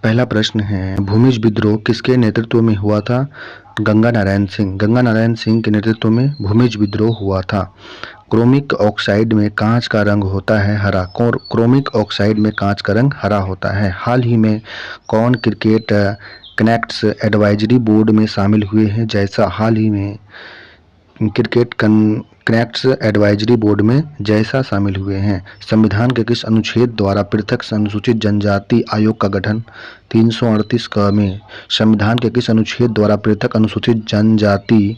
पहला प्रश्न है, भूमिज विद्रोह किसके नेतृत्व में हुआ था? गंगा नारायण सिंह। गंगा नारायण सिंह के नेतृत्व में भूमिज विद्रोह हुआ था। क्रोमिक ऑक्साइड में कांच का रंग होता है हरा। क्रोमिक ऑक्साइड में कांच का रंग हरा होता है। हाल ही में कौन क्रिकेट कनेक्ट्स एडवाइजरी बोर्ड में शामिल हुए हैं? जैसा हाल ही में क्रिकेट कनेक्ट्स एडवाइजरी बोर्ड में जैसा शामिल हुए हैं। संविधान के किस अनुच्छेद द्वारा पृथक अनुसूचित जनजाति आयोग का गठन? 338 क में संविधान के किस अनुच्छेद द्वारा पृथक अनुसूचित जनजाति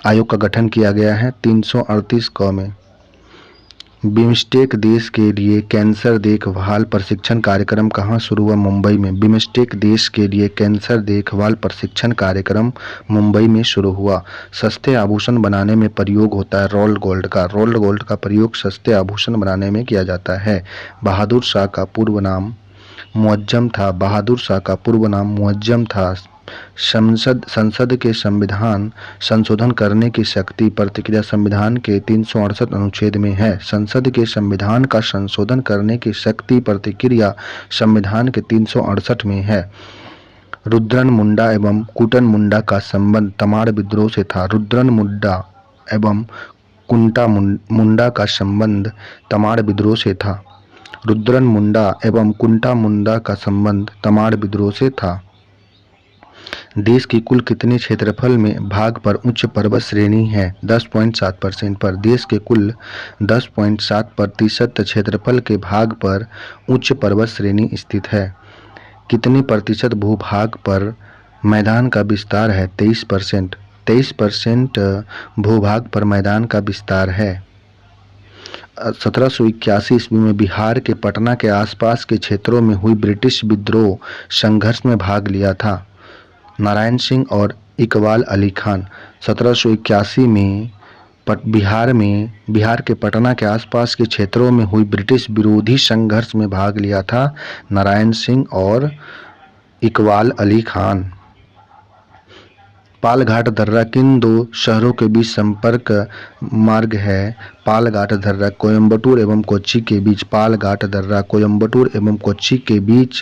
आयोग का गठन किया गया है? 338 क में। बिम्स्टेक देश के लिए कैंसर देखभाल प्रशिक्षण कार्यक्रम कहाँ शुरू हुआ? मुंबई में। बिम्स्टेक देश के लिए कैंसर देखभाल प्रशिक्षण कार्यक्रम मुंबई में शुरू हुआ। सस्ते आभूषण बनाने में प्रयोग होता है रोल्ड गोल्ड का। रोल्ड गोल्ड का प्रयोग सस्ते आभूषण बनाने में किया जाता है। बहादुर शाह का पूर्व नाम मुअज्जम था। बहादुर शाह का पूर्व नाम मुअज्जम था। संसद के संविधान संशोधन करने की शक्ति प्रतिक्रिया संविधान के 368 अनुच्छेद में है। संसद के संविधान का संशोधन करने की शक्ति प्रतिक्रिया संविधान के 368 में है। रुद्रन मुंडा एवं कुंटन मुंडा का संबंध तमाड़ विद्रोह से था। रुद्रन मुंडा एवं कुंटा मुंडा का संबंध तमाड़ विद्रोह से था। रुद्रन मुंडा एवं कुंटा मुंडा का संबंध तमाड़ विद्रोह से था। देश की कुल कितने क्षेत्रफल में भाग पर उच्च पर्वत श्रेणी है? 10.7% पर। देश के कुल 10.7% क्षेत्रफल के भाग पर उच्च पर्वत श्रेणी स्थित है। कितने प्रतिशत भूभाग पर मैदान का विस्तार है? 23%। 23% भूभाग पर मैदान का विस्तार है। 1781 ईस्वी में बिहार के पटना के आसपास के क्षेत्रों में हुई ब्रिटिश विद्रोह संघर्ष में भाग लिया था नारायण सिंह और इकबाल अली खान। 1781 में बिहार के पटना के आसपास के क्षेत्रों में हुई ब्रिटिश विरोधी संघर्ष में भाग लिया था नारायण सिंह और इकबाल अली खान। पालघाट दर्रा किन दो शहरों के बीच संपर्क मार्ग है? पालघाट दर्रा कोयम्बटूर एवं कोच्चि के बीच। पालघाट दर्रा कोयम्बटूर एवं कोच्चि के बीच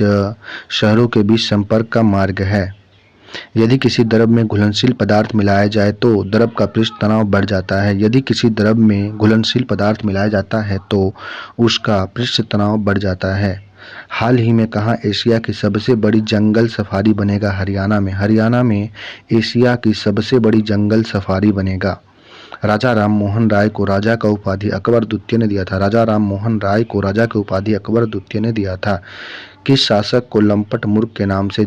शहरों के बीच संपर्क का मार्ग है। यदि किसी द्रव में घुलनशील पदार्थ मिलाया जाए तो द्रव का पृष्ठ तनाव बढ़ जाता है। यदि किसी द्रव में घुलनशील पदार्थ मिलाया जाता है तो उसका पृष्ठ तनाव बढ़ जाता है। हाल ही में कहाँ एशिया की सबसे बड़ी जंगल सफारी बनेगा? हरियाणा में। हरियाणा में एशिया की सबसे बड़ी जंगल सफारी बनेगा। राजा राम मोहन राय को राजा का उपाधि अकबर द्वितीय ने दिया था। राजा राम मोहन राय को राजा की उपाधि अकबर द्वितीय ने दिया था। किस शासक को लंपट मूर्ख के नाम से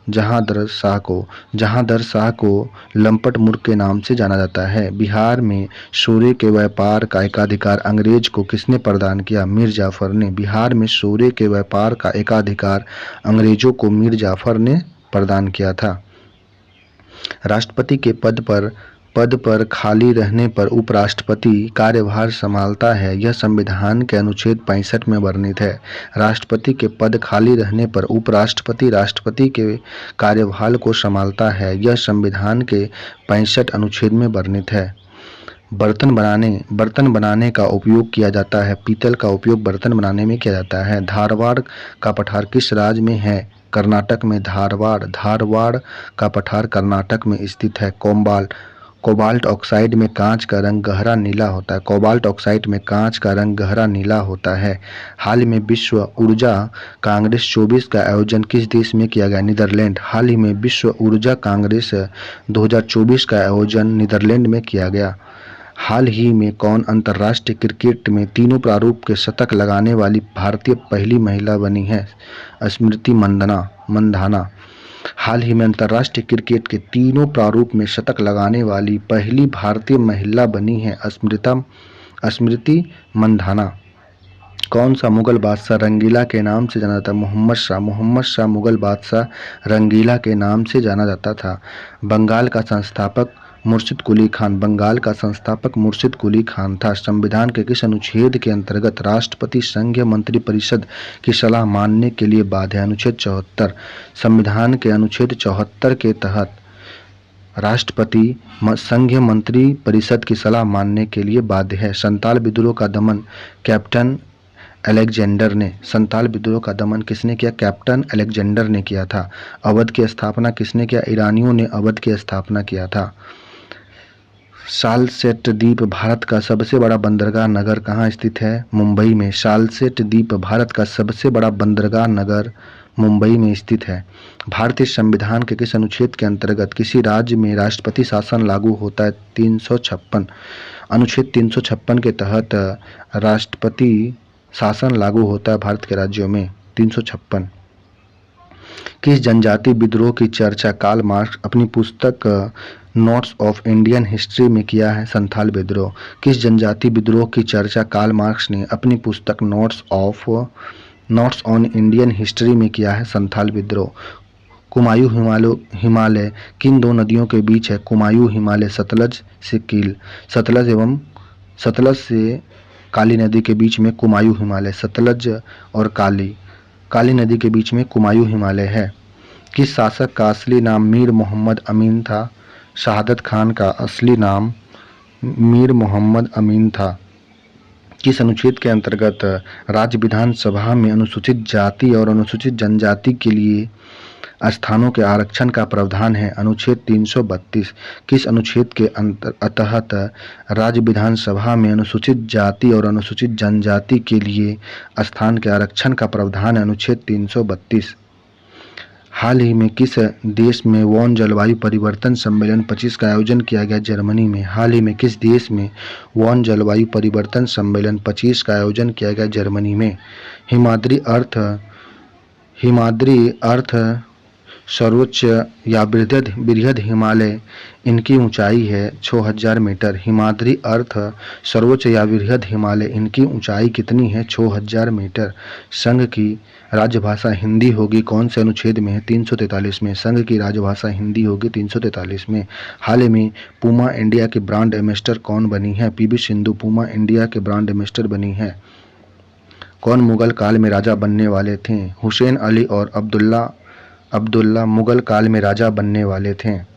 जहांदर शाह को लंपट मूर्ख के नाम से जाना जाता है? बिहार में सोरे के व्यापार का एकाधिकार अंग्रेज को किसने प्रदान किया? मीर जाफर ने। बिहार में सोरे के व्यापार का एकाधिकार अंग्रेजों को मीर जाफर ने प्रदान किया था। राष्ट्रपति के पद पर खाली रहने पर उपराष्ट्रपति कार्यभार संभालता है। यह संविधान के अनुच्छेद 65 में वर्णित है। राष्ट्रपति के पद खाली रहने पर उपराष्ट्रपति राष्ट्रपति के कार्यभार को संभालता है। यह संविधान के 65 अनुच्छेद में वर्णित है। बर्तन बनाने का उपयोग किया जाता है। पीतल का उपयोग बर्तन बनाने में किया जाता है। धारवाड़ का पठार किस राज्य में है? कर्नाटक में। धारवाड़ का पठार कर्नाटक में स्थित है। कोबाल्ट ऑक्साइड में कांच का रंग गहरा नीला होता है। कोबाल्ट ऑक्साइड में कांच का रंग गहरा नीला होता है। हाल में विश्व ऊर्जा कांग्रेस 24 का आयोजन किस देश में किया गया? नीदरलैंड। हाल ही में विश्व ऊर्जा कांग्रेस 2024 का आयोजन नीदरलैंड में किया गया। हाल ही में कौन अंतर्राष्ट्रीय क्रिकेट में तीनों प्रारूप के शतक लगाने वाली भारतीय पहली महिला बनी है? स्मृति मंधाना। हाल ही में अंतर्राष्ट्रीय क्रिकेट के तीनों प्रारूप में शतक लगाने वाली पहली भारतीय महिला बनी है स्मृति मंधाना। कौन सा मुगल बादशाह रंगीला के नाम से जाना जाता है? मोहम्मद शाह मुगल बादशाह रंगीला के नाम से जाना जाता था। बंगाल का संस्थापक मुर्शिद कुली खान था। संविधान के किस अनुच्छेद के अंतर्गत राष्ट्रपति संघीय मंत्रिपरिषद की सलाह मानने के लिए बाध्य है? अनुच्छेद 74। संविधान के अनुच्छेद 74 के तहत राष्ट्रपति संघीय मंत्रिपरिषद की सलाह मानने के लिए बाध्य है। संताल विद्रोह का दमन कैप्टन अलेक्जेंडर ने। संथाल विद्रोह का दमन किसने किया? कैप्टन अलेक्जेंडर ने किया था। अवध की स्थापना किसने किया? ईरानियों ने अवध की स्थापना किया था। सालसेट द्वीप भारत का सबसे बड़ा बंदरगाह नगर कहाँ स्थित है? मुंबई में। सालसेट द्वीप भारत का सबसे बड़ा बंदरगाह नगर मुंबई में स्थित है। भारतीय संविधान के किस अनुच्छेद के अंतर्गत किसी राज्य में राष्ट्रपति शासन लागू होता है? 356। अनुच्छेद 356 के तहत राष्ट्रपति शासन लागू होता है भारत के राज्यों में। 356। किस जनजाति विद्रोह की चर्चा कार्ल मार्क्स अपनी पुस्तक नोट्स ऑफ इंडियन हिस्ट्री में किया है? संथाल विद्रोह। किस जनजाति विद्रोह की चर्चा कार्ल मार्क्स ने अपनी पुस्तक नोट्स ऑन इंडियन हिस्ट्री में किया है? संथाल विद्रोह। कुमायूं हिमालय किन दो नदियों के बीच है? कुमायूं हिमालय सतलज से काली नदी के बीच में कुमायूं हिमालय। सतलज और काली नदी के बीच में कुमायूं हिमालय है। किस शासक का असली नाम मीर मोहम्मद अमीन था? शहादत खान का असली नाम मीर मोहम्मद अमीन था। किस अनुच्छेद के अंतर्गत राज्य विधानसभा में अनुसूचित जाति और अनुसूचित जनजाति के लिए स्थानों के आरक्षण का प्रावधान है? अनुच्छेद 332। किस अनुच्छेद के तहत राज्य विधानसभा में अनुसूचित जाति और अनुसूचित जनजाति के लिए स्थान के आरक्षण का प्रावधान है? अनुच्छेद 332। हाल ही में किस देश में वॉन जलवायु परिवर्तन सम्मेलन 25 का आयोजन किया गया? जर्मनी में। हाल ही में किस देश में वॉन जलवायु परिवर्तन सम्मेलन 25 का आयोजन किया गया? जर्मनी में। हिमाद्री अर्थ सर्वोच्च या बृहद हिमालय इनकी ऊंचाई है 6000 मीटर। हिमाद्री अर्थ सर्वोच्च या बृहद हिमालय इनकी ऊंचाई कितनी है? 6000 मीटर। संघ की राजभाषा हिंदी होगी कौन से अनुच्छेद में है? 343 में। संघ की राजभाषा हिंदी होगी 343 में। हाल ही में पूमा इंडिया के ब्रांड एम्बेसडर कौन बनी है? पीवी सिंधु पूमा इंडिया के ब्रांड एम्बेसडर बनी है। कौन मुगल काल में राजा बनने वाले थे? हुसैन अली और अब्दुल्ला मुगल काल में राजा बनने वाले थे।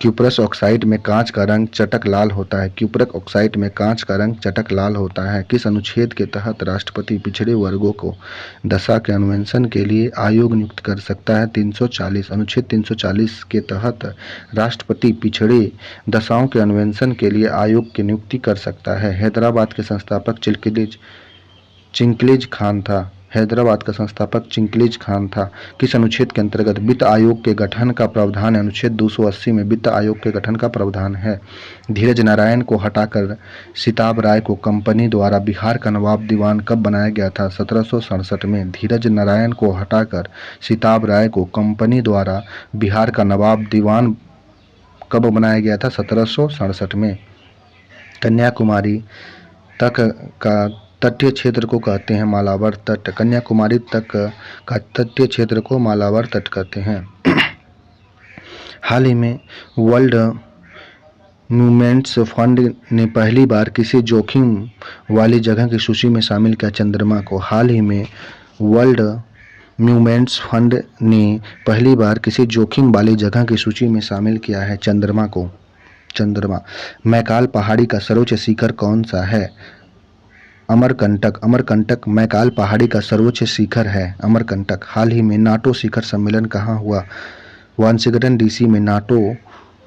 क्यूप्रस ऑक्साइड में कांच का रंग चटक लाल होता है। क्यूप्रस ऑक्साइड में कांच का रंग चटक लाल होता है। किस अनुच्छेद के तहत राष्ट्रपति पिछड़े वर्गों को दशा के अन्वेषण के लिए आयोग नियुक्त कर सकता है? 340। अनुच्छेद 340 के तहत राष्ट्रपति पिछड़े दशाओं के अन्वेषण के लिए आयोग की नियुक्ति कर सकता है। हैदराबाद के संस्थापक चिंकलीज खान था। हैदराबाद का संस्थापक चिंकलीज खान था। किस अनुच्छेद के अंतर्गत वित्त आयोग के गठन का प्रावधान है? अनुच्छेद 280 में वित्त आयोग के गठन का प्रावधान है। धीरज नारायण को हटाकर सिताब राय को कंपनी द्वारा बिहार का नवाब दीवान कब बनाया गया था? 1767 में। धीरज नारायण को हटाकर सिताब राय को कंपनी द्वारा बिहार का नवाब दीवान कब बनाया गया था? 1767 में। कन्याकुमारी तक का तटीय क्षेत्र को कहते हैं मालाबार तट। कन्याकुमारी तक का तटीय क्षेत्र को मालाबार तट कहते हैं। हाल ही में वर्ल्ड मूवमेंट्स फंड ने पहली बार किसी जोखिम वाली जगह की सूची में शामिल किया? चंद्रमा को। हाल ही में वर्ल्ड मूवमेंट्स फंड ने पहली बार किसी जोखिम वाली जगह की सूची में शामिल किया है? चंद्रमा को। चंद्रमा। मैकाल पहाड़ी का सर्वोच्च शिखर कौन सा है? अमरकंटक मैकाल पहाड़ी का सर्वोच्च शिखर है अमरकंटक। हाल ही में नाटो शिखर सम्मेलन कहाँ हुआ? वाशिंगटन डीसी में। नाटो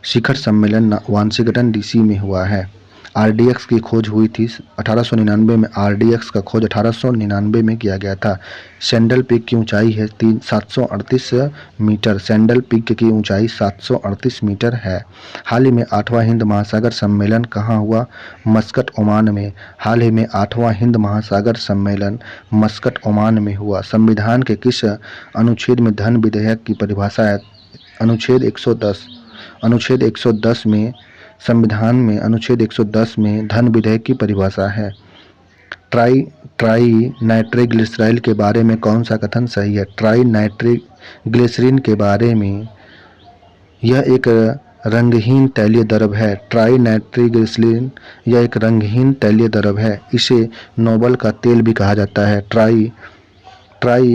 शिखर सम्मेलन वाशिंगटन डीसी में हुआ है। आरडीएक्स की खोज हुई थी 1899 में। आरडीएक्स का खोज 1899 में किया गया था। सैंडल पीक की ऊंचाई है 738 मीटर। सैंडल पीक की ऊंचाई 738 मीटर है। हाल ही में 8वां हिंद महासागर सम्मेलन कहाँ हुआ? मस्कट ओमान में। हाल ही में 8वां हिंद महासागर सम्मेलन मस्कट ओमान में हुआ। संविधान के किस अनुच्छेद में धन विधेयक की परिभाषा है? अनुच्छेद 110। अनुच्छेद 110 में संविधान में अनुच्छेद 110 में धन विधेयक की परिभाषा है। ट्राई नाइट्रोग्लिसराइल के बारे में कौन सा कथन सही है? ट्राई नाइट्रोग्लिसरीन के बारे में यह एक रंगहीन तैलीय द्रव है। ट्राई नाइट्रोग्लिसरीन यह एक रंगहीन तैलीय द्रव है। इसे नोबल का तेल भी कहा जाता है। ट्राई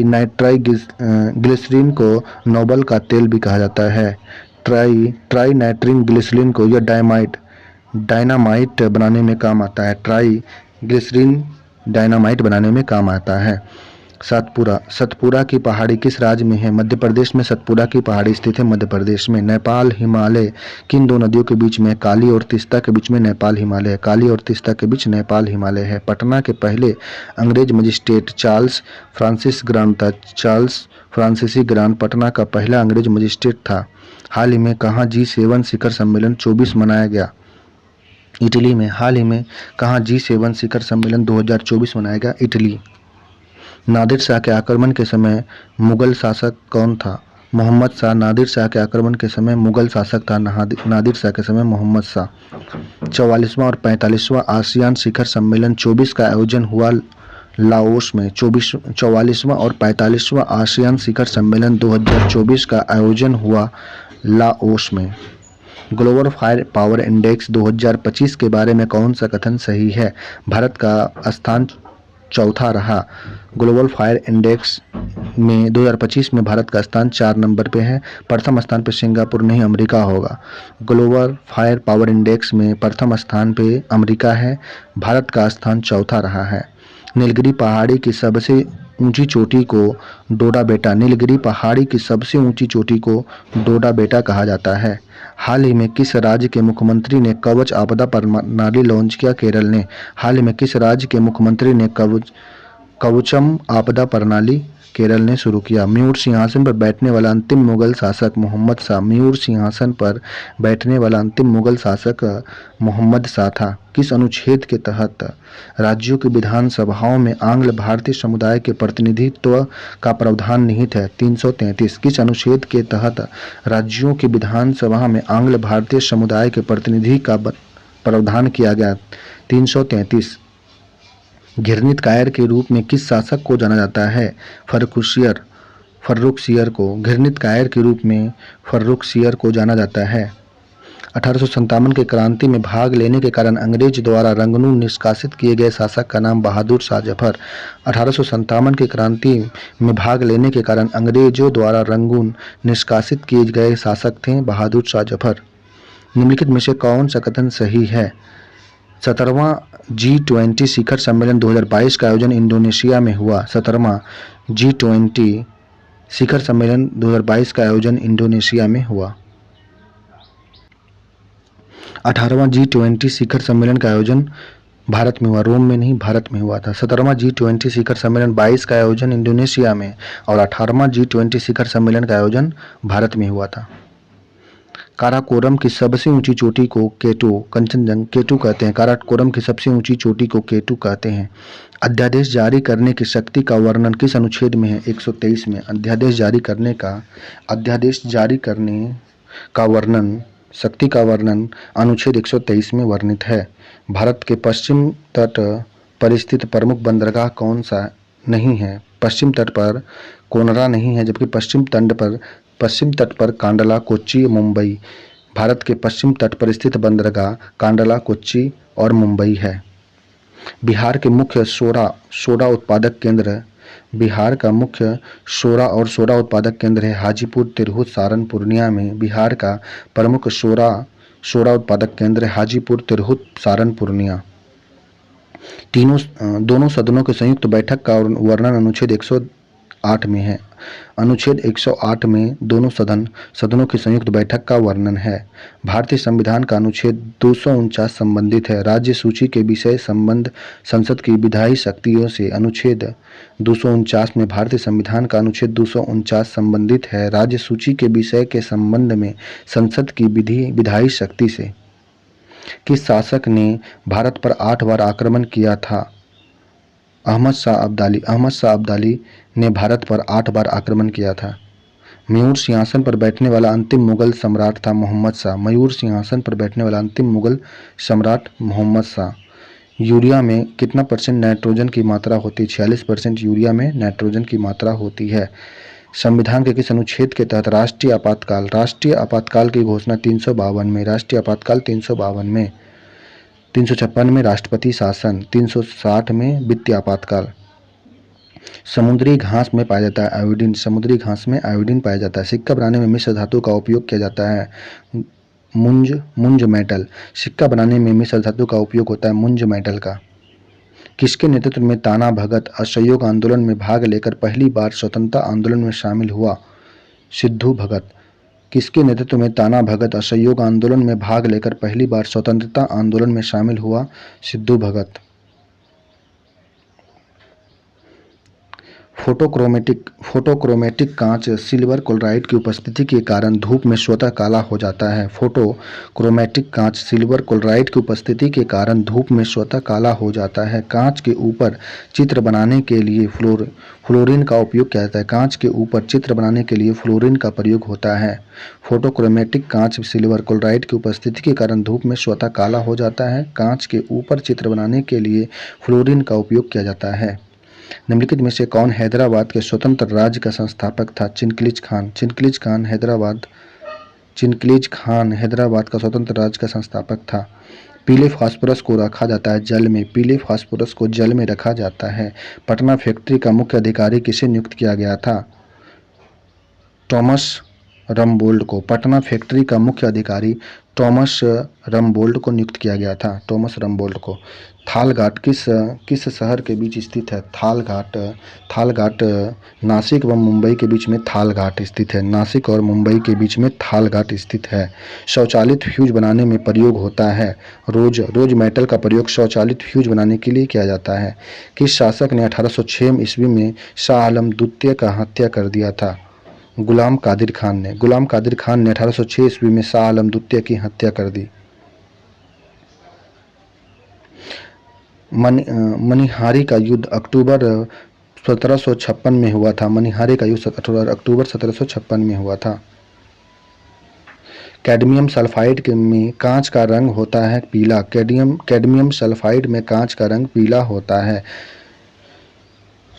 नाइट्रोग्लिसरीन को नोबल का तेल भी कहा जाता है। ट्राई नाइट्रिन ग्लिसरीन को यह डायनामाइट बनाने में काम आता है। ट्राई ग्लिसरीन डायनामाइट बनाने में काम आता है। सतपुरा, सतपुरा की पहाड़ी किस राज्य में है? मध्य प्रदेश में सतपुरा की पहाड़ी स्थित है मध्य प्रदेश में। नेपाल हिमालय किन दो नदियों के बीच में है? काली और तीस्ता के बीच में नेपाल हिमालय है। काली और तीस्ता के बीच नेपाल हिमालय है। पटना के पहले अंग्रेज मजिस्ट्रेट चार्ल्स फ्रांसिस ग्रांट था। चार्ल्स फ्रांसीसी ग्रांट पटना का पहला अंग्रेज मजिस्ट्रेट था। हाल ही में कहाँ G7 शिखर सम्मेलन 24 मनाया गया? इटली में। हाल ही में कहाँ G7 शिखर सम्मेलन 2024 मनाया गया? इटली। नादिर शाह के आक्रमण के समय मुगल शासक कौन था? मोहम्मद शाह। नादिर शाह के आक्रमण के समय मुगल शासक था नादिर शाह के समय मोहम्मद शाह। 44वां और 45वां आसियान शिखर सम्मेलन 24 का आयोजन हुआ लाओस में। 44वां और 45वां आसियान शिखर सम्मेलन 2024 का आयोजन हुआ लाओस में। ग्लोबल फायर पावर इंडेक्स 2025 के बारे में कौन सा कथन सही है? भारत का स्थान चौथा रहा। ग्लोबल फायर इंडेक्स में 2025 में भारत का स्थान 4 नंबर पे है। प्रथम स्थान पे सिंगापुर नहीं अमेरिका होगा। ग्लोबल फायर पावर इंडेक्स में प्रथम स्थान पे अमेरिका है। भारत का स्थान चौथा रहा है। नीलगिरी पहाड़ी की सबसे ऊंची चोटी को डोडा बेटा। नीलगिरी पहाड़ी की सबसे ऊंची चोटी को डोडा बेटा कहा जाता है। हाल ही में किस राज्य के मुख्यमंत्री ने कवच आपदा प्रणाली लॉन्च किया? केरल ने। हाल ही में किस राज्य के मुख्यमंत्री ने कवचम आपदा प्रणाली केरल ने शुरू किया? मयूर सिंहासन पर बैठने वाला अंतिम मुगल शासक मोहम्मद शाह। मयूर सिंहासन पर बैठने वाला अंतिम मुगल शासक मोहम्मद शाह था। किस अनुच्छेद के तहत राज्यों की विधानसभाओं में आंग्ल भारतीय समुदाय के प्रतिनिधित्व का प्रावधान निहित है? 333। किस अनुच्छेद के तहत राज्यों की विधानसभा में आंग्ल भारतीय समुदाय के प्रतिनिधि का प्रावधान किया गया? 333। घिरनित कायर के रूप में किस शासक को जाना जाता है? फर्रुखसियर को। घिरनित कायर के रूप में फर्रुखसियर को जाना जाता है। 1857 की क्रांति में भाग लेने के कारण अंग्रेज द्वारा रंगून निष्कासित किए गए शासक का नाम बहादुर शाह जफर। 1857 की क्रांति में भाग लेने के कारण अंग्रेजों द्वारा रंगून निष्कासित किए गए शासक थे बहादुर शाह जफर। निम्नलिखित में से कौन सा कथन सही है? 17वां G20 शिखर सम्मेलन 2022 का आयोजन इंडोनेशिया में हुआ। 17वां G20 शिखर सम्मेलन 2022 का आयोजन इंडोनेशिया में हुआ। 18वां G20 शिखर सम्मेलन का आयोजन भारत में हुआ, रोम में नहीं भारत में हुआ था। 17वां G20 शिखर सम्मेलन 22 का आयोजन इंडोनेशिया में और 18वां G20 शिखर सम्मेलन का आयोजन भारत में हुआ था। काराकोरम की सबसे ऊंची चोटी को केटू कहते हैं। काराकोरम की सबसे ऊंची चोटी को केटू कहते हैं। अध्यादेश जारी करने की शक्ति का वर्णन किस अनुच्छेद में है? 123 में। अध्यादेश जारी करने का वर्णन शक्ति का वर्णन अनुच्छेद 123 में वर्णित है। भारत के पश्चिम तट पर स्थित प्रमुख बंदरगाह कौन सा नहीं है? पश्चिम तट पर कोनरा नहीं है, जबकि पश्चिम तट पर कांडला, कोच्चि, मुंबई। भारत के पश्चिम तट पर स्थित बंदरगाह कांडला, कोच्चि और मुंबई है। बिहार के मुख्य सोडा उत्पादक केंद्र बिहार का मुख्य सोडा उत्पादक केंद्र है हाजीपुर, तिरहुत, सारण, पूर्णिया में। बिहार का प्रमुख सोडा उत्पादक केंद्र है हाजीपुर, तिरहुत, सारण, पूर्णिया। दोनों सदनों के संयुक्त बैठक का वर्णन अनुच्छेद 108 में है। अनुच्छेद 108 में दोनों सदनों की संयुक्त बैठक का वर्णन है। भारतीय संविधान का अनुच्छेद 249 संबंधित है राज्य सूची के विषय संबंध संसद की विधायी शक्तियों से। अनुच्छेद 249 में भारतीय संविधान का अनुच्छेद 249 संबंधित है राज्य सूची के विषय के संबंध में संसद की विधायी शक्ति से। किस शासक ने भारत पर 8 बार आक्रमण किया था? अहमद शाह अब्दाली ने भारत पर 8 बार आक्रमण किया था। मयूर सिंहासन पर बैठने वाला अंतिम मुगल सम्राट था मोहम्मद शाह। मयूर सिंहासन पर बैठने वाला अंतिम मुगल सम्राट मोहम्मद शाह। यूरिया में कितना % नाइट्रोजन की मात्रा होती है? 46% यूरिया में नाइट्रोजन की मात्रा होती है। संविधान के किस अनुच्छेद के तहत राष्ट्रीय आपातकाल की घोषणा 352 में। राष्ट्रीय आपातकाल 352 में। 356 में राष्ट्रपति शासन। 360 में वित्तीय आपातकाल। समुद्री घास में पाया जाता है आयोडीन। समुद्री घास में आयोडीन पाया जाता है। सिक्का बनाने में मिश्र धातु का उपयोग किया जाता है मुंज मेटल। सिक्का बनाने में मिश्र धातु का उपयोग होता है मुंज मेटल का। किसके नेतृत्व में ताना भगत असहयोग आंदोलन में भाग लेकर पहली बार स्वतंत्रता आंदोलन में शामिल हुआ? सिद्धू भगत। किसके नेतृत्व में ताना भगत असहयोग आंदोलन में भाग लेकर पहली बार स्वतंत्रता आंदोलन में शामिल हुआ? सिद्धू भगत। फोटोक्रोमेटिक कांच सिल्वर क्लोराइड की उपस्थिति के कारण धूप में स्वतः काला हो जाता है। फोटोक्रोमेटिक कांच सिल्वर क्लोराइड की उपस्थिति के कारण धूप में स्वतः काला हो जाता है। कांच के ऊपर चित्र बनाने के लिए फ्लोरीन का उपयोग किया जाता है। कांच के ऊपर चित्र बनाने के लिए फ्लोरीन का प्रयोग होता है। फोटोक्रोमेटिक कांच सिल्वर क्लोराइड की उपस्थिति के कारण धूप में स्वतः काला हो जाता है। कांच के ऊपर चित्र बनाने के लिए फ्लोरीन का उपयोग किया जाता है। निम्नलिखित में से कौन हैदराबाद के स्वतंत्र राज्य का संस्थापक था? चिनक्लीज खान। चिनक्लीज खान हैदराबाद का स्वतंत्र राज्य का संस्थापक था। पीले फास्फोरस को रखा जाता है जल में। पीले फास्फोरस को जल में रखा जाता है। पटना फैक्ट्री का मुख्य अधिकारी किसे नियुक्त किया गया था? टॉमस रमबोल्ड को। पटना फैक्ट्री का मुख्य अधिकारी टॉमस रमबोल्ड को नियुक्त किया गया था। टॉमस रमबोल्ड को। थालघाट किस शहर के बीच स्थित है? थालघाट नासिक व मुंबई के बीच में थालघाट स्थित है। नासिक और मुंबई के बीच में थालघाट स्थित है। शौचालित फ्यूज बनाने में प्रयोग होता है रोज मेटल का प्रयोग शौचालित फ्यूज बनाने के लिए किया जाता है। किस शासक ने 1806 ईस्वी में शाह आलम द्वितीय का हत्या कर दिया था? गुलाम कादिर खान ने। गुलाम कादिर खान ने 1806 ईस्वी में शाह आलम द्वितीय की हत्या कर दी। मनिहारी का युद्ध अक्टूबर 1756 में हुआ था। मनिहारी का युद्ध अक्टूबर 1756 में हुआ था। कैडमियम सल्फाइड में कांच का रंग होता है पीला। कैडमियम सल्फाइड में कांच का रंग पीला होता है।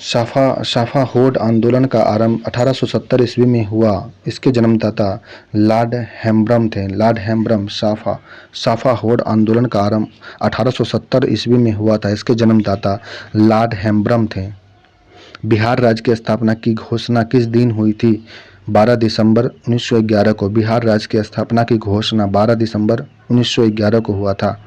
साफाहोड आंदोलन का आरंभ 1870 ईस्वी में हुआ। इसके जन्मदाता लॉर्ड हैम्ब्रम थे। लॉर्ड हैम्ब्रम। साफाहोड आंदोलन का आरंभ 1870 ईस्वी में हुआ था। इसके जन्मदाता लॉर्ड हैम्ब्रम थे। बिहार राज्य की स्थापना की घोषणा किस दिन हुई थी? 12 दिसंबर 1911 को। बिहार राज्य की स्थापना की घोषणा 12 दिसंबर 1911 को हुआ था।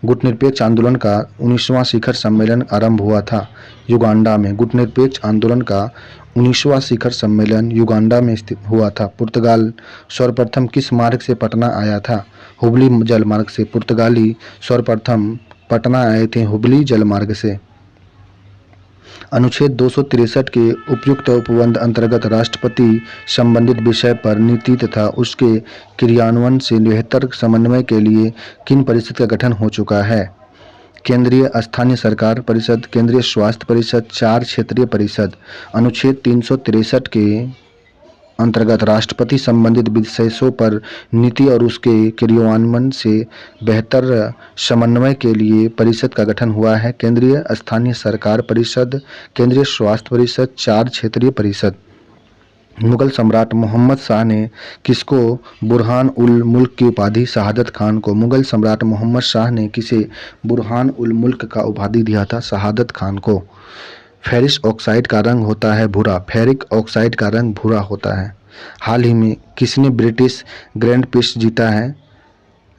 गुटनिरपेक्ष आंदोलन का 19वां शिखर सम्मेलन आरंभ हुआ था युगांडा में। गुटनिरपेक्ष आंदोलन का 19वां शिखर सम्मेलन युगांडा में हुआ था। पुर्तगाल सर्वप्रथम किस मार्ग से पटना आया था? हुबली जल मार्ग से। पुर्तगाली सर्वप्रथम पटना आए थे हुबली जल मार्ग से। अनुच्छेद 263 के उपयुक्त उपबंध अंतर्गत राष्ट्रपति संबंधित विषय पर नीति तथा उसके क्रियान्वयन से बेहतर समन्वय के लिए किन परिषद का गठन हो चुका है? केंद्रीय स्थानीय सरकार परिषद, केंद्रीय स्वास्थ्य परिषद, 4 क्षेत्रीय परिषद। अनुच्छेद 363 के अंतर्गत राष्ट्रपति संबंधित विषयों पर नीति और उसके क्रियान्वयन से बेहतर समन्वय के लिए परिषद का गठन हुआ है। केंद्रीय स्थानीय सरकार परिषद, केंद्रीय स्वास्थ्य परिषद, 4 क्षेत्रीय परिषद। मुगल सम्राट मोहम्मद शाह ने किसको बुरहान उल मुल्क की उपाधि? शहादत खान को। मुगल सम्राट मोहम्मद शाह ने किसे बुरहान उल मुल्क का उपाधि दिया था? शहादत खान को। फेरिस ऑक्साइड का रंग होता है भूरा। फेरिक ऑक्साइड का रंग भूरा होता है। हाल ही में किसने ब्रिटिश ग्रैंड प्रिक्स जीता है?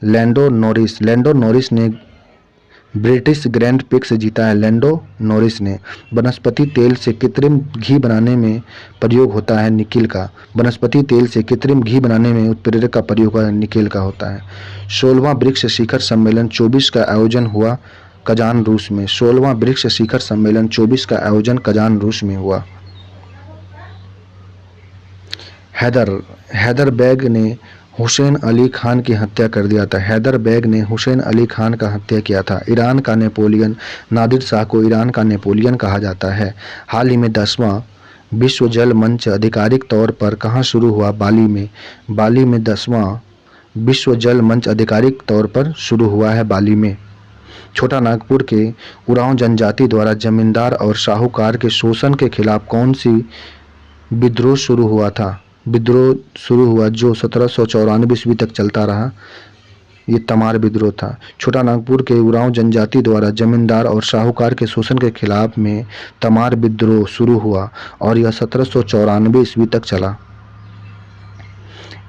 Lando Norris. लैंडो नॉरिस ने ब्रिटिश ग्रैंड प्रिक्स जीता है। लैंडो नॉरिस ने। वनस्पति तेल से कृत्रिम घी बनाने में प्रयोग होता है निकेल का। वनस्पति तेल से कृत्रिम घी बनाने में उत्प्रेरक का प्रयोग निकेल का होता है। 16वां ब्रिक्स शिखर सम्मेलन 24 का आयोजन हुआ कजान रूस में। 16वां ब्रिक्स शिखर सम्मेलन 24 का आयोजन कजान रूस में हुआ। हैदर बेग ने हुसैन अली खान की हत्या कर दिया था। हैदर बेग ने हुसैन अली खान का हत्या किया था। ईरान का नेपोलियन। नादिर शाह को ईरान का नेपोलियन कहा जाता है। हाल ही में 10वां विश्व जल मंच आधिकारिक तौर पर कहाँ शुरू हुआ? बाली में। बाली में 10वां विश्व जल मंच आधिकारिक तौर पर शुरू हुआ है बाली में। छोटा नागपुर के उरांव जनजाति द्वारा जमींदार और साहूकार के शोषण के खिलाफ कौन सी विद्रोह शुरू हुआ था? विद्रोह शुरू हुआ जो 1794 ईस्वी तक चलता रहा। ये तमार विद्रोह था। छोटा नागपुर के उरांव जनजाति द्वारा जमींदार और साहूकार के शोषण के खिलाफ में तमार विद्रोह शुरू हुआ और यह 1794 ईस्वी तक चला।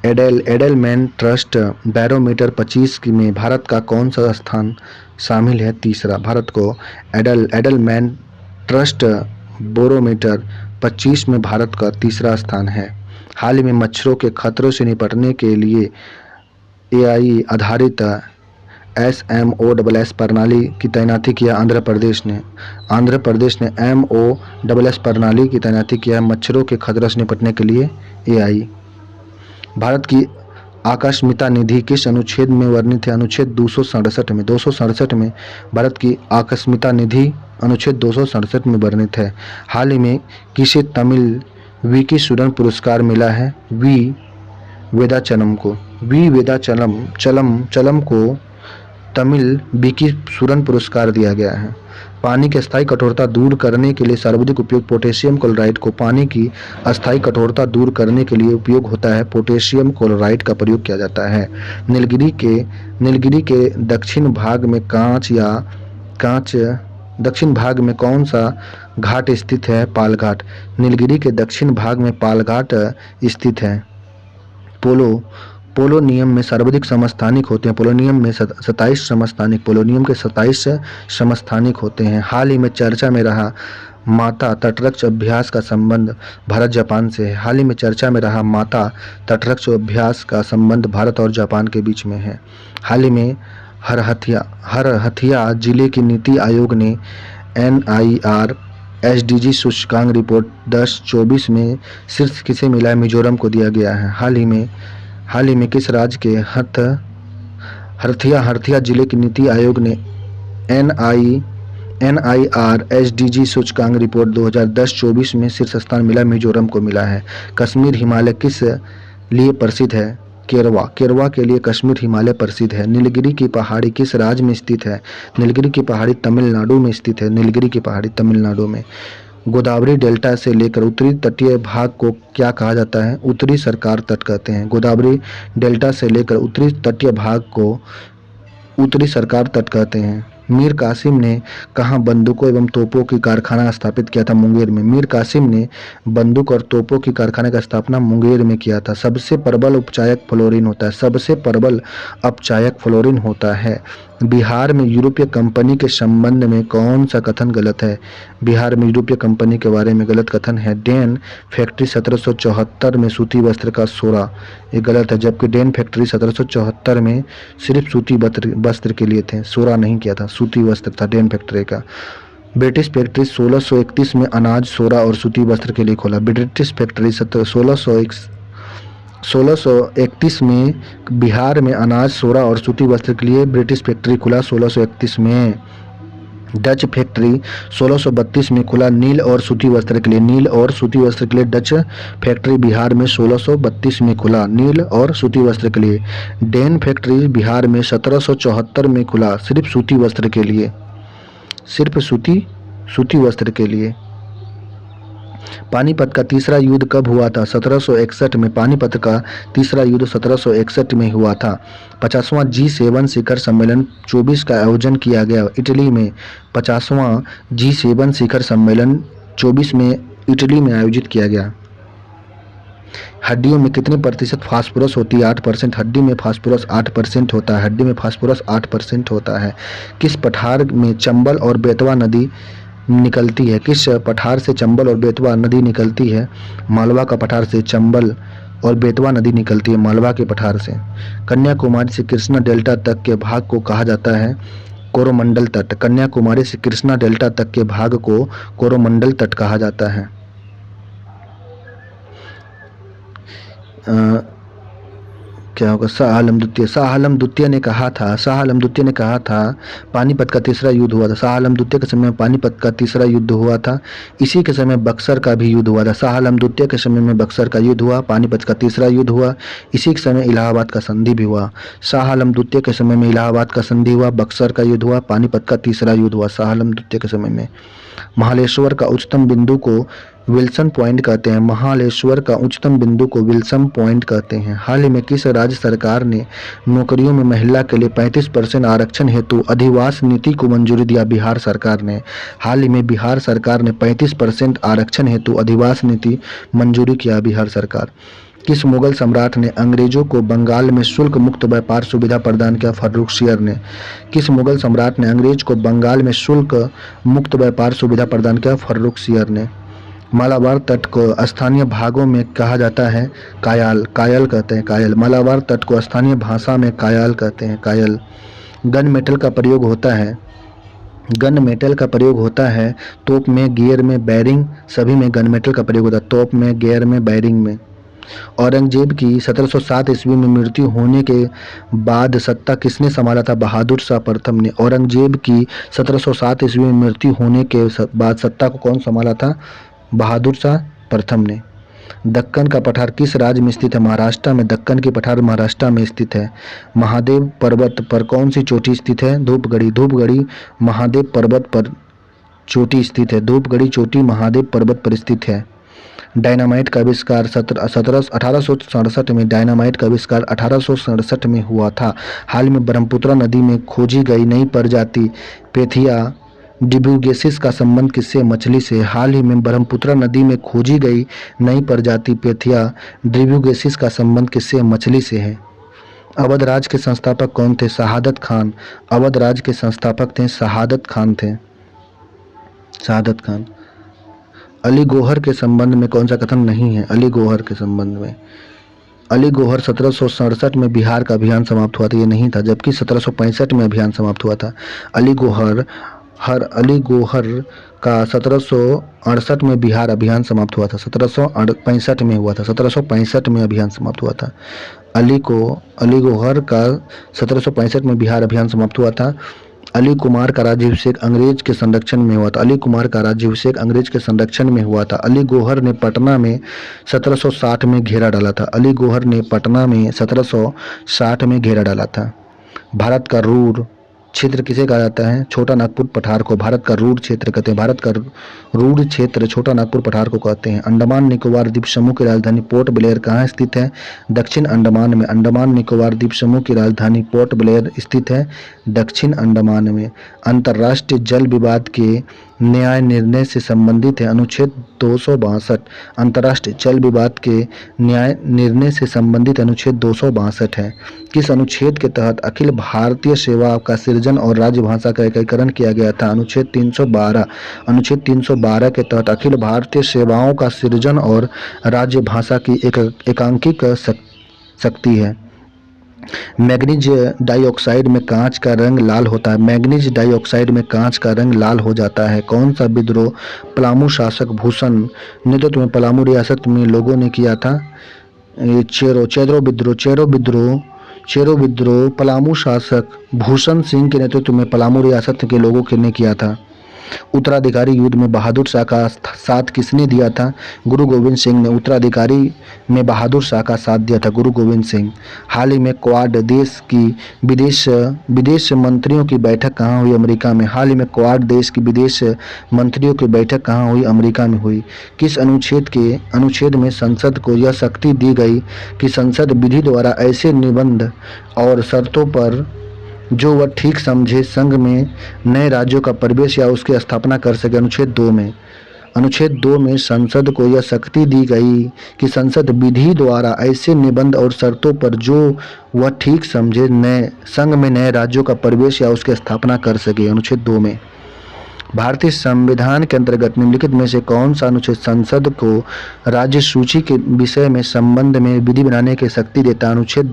एडेलमैन ट्रस्ट बैरोमीटर 25 में भारत का कौन सा स्थान शामिल है। तीसरा, भारत को एडलमैन ट्रस्ट बैरोमीटर 25 में भारत का तीसरा स्थान है। हाल ही में मच्छरों के खतरों से निपटने के लिए एआई आधारित SMOSS प्रणाली की तैनाती किया आंध्र प्रदेश ने MOSS प्रणाली की तैनाती किया मच्छरों के खतरों से निपटने के लिए एआई। भारत की आकस्मिकता निधि किस अनुच्छेद में वर्णित है? अनुच्छेद 267 में भारत की आकस्मिकता निधि अनुच्छेद 267 में वर्णित है। हाल ही में किसे तमिल विकी सुरन पुरस्कार मिला है? वी वेदाचलम को तमिल विकी सुरन पुरस्कार दिया गया है। पानी की अस्थायी कठोरता दूर करने के लिए सर्वाधिक उपयोग पोटेशियम क्लोराइड को पानी की अस्थायी कठोरता दूर करने के लिए उपयोग होता है। पोटेशियम क्लोराइड का प्रयोग किया जाता है। नीलगिरी के दक्षिण भाग में कौन सा घाट स्थित है? पालघाट। नीलगिरी के दक्षिण भाग में पालघाट स्थित है। पोलोनियम में सर्वाधिक समस्थानिक होते हैं। पोलोनियम के 27 समस्थानिक होते हैं। हाल ही में चर्चा में रहा माता तटरक्षक अभ्यास का संबंध भारत जापान से है। हाल ही में चर्चा में रहा माता तटरक्षक अभ्यास का संबंध भारत और जापान के बीच में है। हाल ही में हरहथिया जिले की नीति आयोग ने NIR SDG सूचकांक रिपोर्ट 1024 में शीर्ष किसे मिला है? मिजोरम को दिया गया है। हाल ही में किस राज्य के हरथिया जिले की नीति आयोग ने NIR SDG सूचकांक रिपोर्ट 2010-24 में शीर्ष स्थान मिला? मिजोरम को मिला है। कश्मीर हिमालय किस लिए प्रसिद्ध है? केरवा के लिए कश्मीर हिमालय प्रसिद्ध है। नीलगिरी की पहाड़ी किस राज्य में स्थित है? नीलगिरी की पहाड़ी तमिलनाडु में स्थित है। नीलगिरी की पहाड़ी तमिलनाडु में। गोदावरी डेल्टा से लेकर उत्तरी तटीय भाग को क्या कहा जाता है? उत्तरी सरकार तट कहते हैं। गोदावरी डेल्टा से लेकर उत्तरी तटीय भाग को उत्तरी सरकार तट कहते हैं। मीर कासिम ने कहाँ बंदूकों एवं तोपों की कारखाना स्थापित किया था? मुंगेर में। मीर कासिम ने बंदूक और तोपों की कारखाने का स्थापना मुंगेर में किया था। सबसे प्रबल उपचायक फ्लोरीन होता है। बिहार में यूरोपीय कंपनी के संबंध में कौन सा कथन गलत है? बिहार में यूरोपीय कंपनी के बारे में गलत कथन है। डेन फैक्ट्री 1774 में सूती वस्त्र का सोरा, ये गलत है। जबकि डेन फैक्ट्री 1774 में सिर्फ सूती वस्त्र के लिए थे, सोरा नहीं किया था, सूती वस्त्र था डेन फैक्ट्री का। ब्रिटिश फैक्ट्री 1631 में अनाज, सोरा और सूती वस्त्र के लिए खोला। ब्रिटिश फैक्ट्री 1631 में बिहार में अनाज, सोरा और सूती वस्त्र के लिए ब्रिटिश फैक्ट्री खुला 1631 में। डच फैक्ट्री 1632 में खुला नील और सूती वस्त्र के लिए। डच फैक्ट्री बिहार में 1632 में खुला नील और सूती वस्त्र के लिए। डेन फैक्ट्री बिहार में 1774 में खुला सिर्फ सूती वस्त्र के लिए। पानीपत का तीसरा युद्ध कब हुआ था? 1761 में। पानीपत का तीसरा युद्ध 1761 में हुआ था। 50वां G7 शिखर सम्मेलन 24 का आयोजन किया गया इटली में। 50वां G7 शिखर सम्मेलन 24 में इटली में आयोजित किया गया। हड्डियों में कितने प्रतिशत फास्फोरस होती है? 8%। हड्डी में फास्फोरस 8% होता है। किस पठार में चंबल और बेतवा नदी निकलती है? किस पठार से चंबल और बेतवा नदी निकलती है? मालवा का पठार से चंबल और बेतवा नदी निकलती है, मालवा के पठार से। कन्याकुमारी से कृष्णा डेल्टा तक के भाग को कहा जाता है कोरोमंडल तट। कन्याकुमारी से कृष्णा डेल्टा तक के भाग को कोरोमंडल तट कहा जाता है। क्या होगा? शाह आलम द्वितीय ने कहा था पानीपत का तीसरा युद्ध हुआ था। शाह आलम द्वितीय के समय में पानीपत का तीसरा युद्ध हुआ था। इसी के समय बक्सर का भी युद्ध हुआ था। शाह आलम द्वितीय के समय में बक्सर का युद्ध हुआ, पानीपत का तीसरा युद्ध हुआ। इसी के समय इलाहाबाद का संधि भी हुआ। शाह आलम द्वितीय के समय में इलाहाबाद का संधि हुआ, बक्सर का युद्ध हुआ, पानीपत का तीसरा युद्ध हुआ शाह आलम द्वितीय के समय में। महालेश्वर का उच्चतम बिंदु को विल्सन पॉइंट कहते हैं। महालेश्वर का उच्चतम बिंदु को विल्सन पॉइंट कहते हैं। हाल ही में किस राज्य सरकार ने नौकरियों में महिला के लिए 35% आरक्षण हेतु अधिवास नीति को मंजूरी दिया? बिहार सरकार ने। हाल ही में बिहार सरकार ने 35% आरक्षण हेतु अधिवास नीति मंजूरी किया। बिहार सरकार किस मुगल सम्राट ने अंग्रेजों को बंगाल में शुल्क मुक्त व्यापार सुविधा प्रदान किया? फर्रुखसियर ने। किस मुगल सम्राट ने अंग्रेज को बंगाल में शुल्क मुक्त व्यापार सुविधा प्रदान किया? फर्रुखसियर ने। मालाबार तट को स्थानीय भागों में कहा जाता है कायल, कायल कहते हैं कायल। मालाबार तट को स्थानीय भाषा में कायल कहते हैं कायल। गन मेटल का प्रयोग होता है, गन मेटल का प्रयोग होता है तोप में, गियर में, बैरिंग सभी में गन मेटल का प्रयोग होता है, तोप में, गियर में, बैरिंग में। औरंगजेब की 1707 ईस्वी में मृत्यु होने के बाद सत्ता किसने संभाला था? बहादुर शाह प्रथम ने। औरंगजेब की 1707 ईस्वी में मृत्यु होने के बाद सत्ता को कौन संभाला था? बहादुर शाह प्रथम ने। दक्कन का पठार किस राज्य में स्थित है? महाराष्ट्र में। दक्कन की पठार महाराष्ट्र में स्थित है। महादेव पर्वत पर कौन सी चोटी स्थित है? धूपगढ़ी। धूपगढ़ी महादेव पर्वत पर चोटी स्थित है। धूपगढ़ी चोटी महादेव पर्वत पर स्थित है। डायनामाइट का आविष्कार 1867 में डायनामाइट का आविष्कार 1867 में हुआ था। हाल में ब्रह्मपुत्र नदी में खोजी गई नई प्रजाति पेथिया डिब्यूगेसिस का संबंध किससे? मछली से। हाल ही में ब्रह्मपुत्र नदी में खोजी गई नई प्रजाति पेथिया डिब्यूगेसिस का संबंध किससे? मछली से है। अवध राज के संस्थापक कौन थे? शहादत खान। अवध राज के संस्थापक थे शहादत खान थे। शहादत खान। अली गौहर के संबंध में कौन सा कथन नहीं है? अली गौहर के संबंध में अली गौहर 1767 में बिहार का अभियान समाप्त हुआ था, ये नहीं था, जबकि 1765 में अभियान समाप्त हुआ था। अली गौहर का 1768 में बिहार अभियान समाप्त हुआ था, 1765 में हुआ था, 1765 में अभियान समाप्त हुआ था। अली गौहर का 1765 में बिहार अभियान समाप्त हुआ था। अली कुमार का राज्याभिषेक अंग्रेज के संरक्षण में हुआ था। अली कुमार का राज्याभिषेक अंग्रेज के संरक्षण में हुआ था। अली गौहर ने पटना में 1760 में घेरा डाला था। अली गौहर ने पटना में 1760 में घेरा डाला था। भारत का रूर क्षेत्र किसे कहा जाता है? छोटा नागपुर पठार को भारत का रूर क्षेत्र कहते हैं। भारत का रूर क्षेत्र छोटा नागपुर पठार को कहते हैं। अंडमान निकोबार द्वीप समूह की राजधानी पोर्ट ब्लेयर कहाँ स्थित है? दक्षिण अंडमान में। अंडमान निकोबार द्वीप समूह की राजधानी पोर्ट ब्लेयर स्थित है दक्षिण अंडमान में। अंतर्राष्ट्रीय जल विवाद के न्याय निर्णय से संबंधित है अनुच्छेद 262। अंतर्राष्ट्रीय जल विवाद के न्याय निर्णय से संबंधित अनुच्छेद 262 है। किस अनुच्छेद के तहत अखिल भारतीय सेवा का सृजन और राज्यभाषा का एकीकरण किया गया था? अनुच्छेद 312। अनुच्छेद 312 के तहत अखिल भारतीय सेवाओं का सृजन और राज्यभाषा की एकांकिक शक्ति है। मैग्नीज डाइऑक्साइड में कांच का रंग लाल होता है। मैग्नीज डाइऑक्साइड में कांच का रंग लाल हो जाता है। कौन सा विद्रोह पलामू शासक भूषण नेतृत्व में पलामू रियासत में लोगों ने किया था? चेरो विद्रोह पलामू शासक भूषण सिंह के नेतृत्व में पलामू रियासत के लोगों ने किया था। उत्तराधिकारी युद्ध में बहादुर शाह का साथ किसने दिया था? गुरु गोविंद सिंह ने उत्तराधिकारी में बहादुर शाह का साथ दिया था, गुरु गोविंद सिंह। हाल ही में क्वाड देश की विदेश मंत्रियों की बैठक कहाँ हुई? अमेरिका में। हाल ही में क्वाड देश की विदेश मंत्रियों की बैठक कहाँ हुई? अमेरिका में हुई। किस अनुच्छेद में संसद को यह शक्ति दी गई कि संसद विधि द्वारा ऐसे निबंध और शर्तों पर जो वह ठीक समझे संघ में नए राज्यों का प्रवेश या उसकी स्थापना कर सके? अनुच्छेद 2 में संसद को यह शक्ति दी गई कि संसद विधि द्वारा ऐसे निबंध और शर्तों पर जो वह ठीक समझे नए संघ में नए राज्यों का प्रवेश या उसकी स्थापना कर सके। अनुच्छेद 2 में भारतीय संविधान के अंतर्गत निम्नलिखित में से कौन सा अनुच्छेद संसद को राज्य सूची के विषय में संबंध में विधि बनाने की शक्ति देता है? अनुच्छेद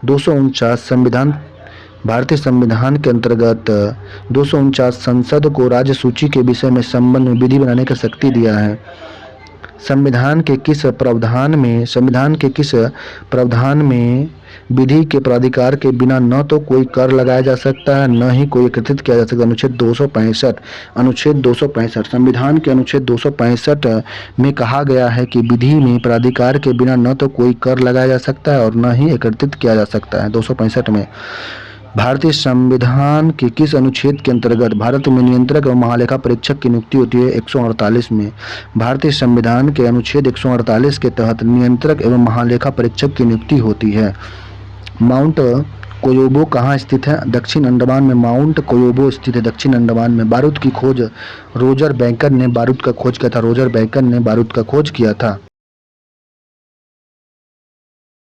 249 भारतीय संविधान के अंतर्गत 249 संसद को राज्य सूची के विषय में संबंध में विधि बनाने की शक्ति दिया है। संविधान के किस प्रावधान में विधि के प्राधिकार के बिना न तो कोई कर लगाया जा सकता है न ही कोई एकत्रित किया जा सकता है? अनुच्छेद 265 संविधान के अनुच्छेद 265 में कहा गया है कि विधि में प्राधिकार के बिना न तो कोई कर लगाया जा सकता है और न ही एकत्रित किया जा सकता है। 265 में भारतीय संविधान के किस अनुच्छेद के अंतर्गत भारत में नियंत्रक एवं महालेखा परीक्षक की नियुक्ति होती है? 148 में। भारतीय संविधान के अनुच्छेद 148 के तहत नियंत्रक एवं महालेखा परीक्षक की नियुक्ति होती है। माउंट कोयोबो कहाँ स्थित है? दक्षिण अंडमान में माउंट कोयोबो स्थित है दक्षिण अंडमान में। बारूद की खोज रोजर बेकन ने बारूद का खोज किया था।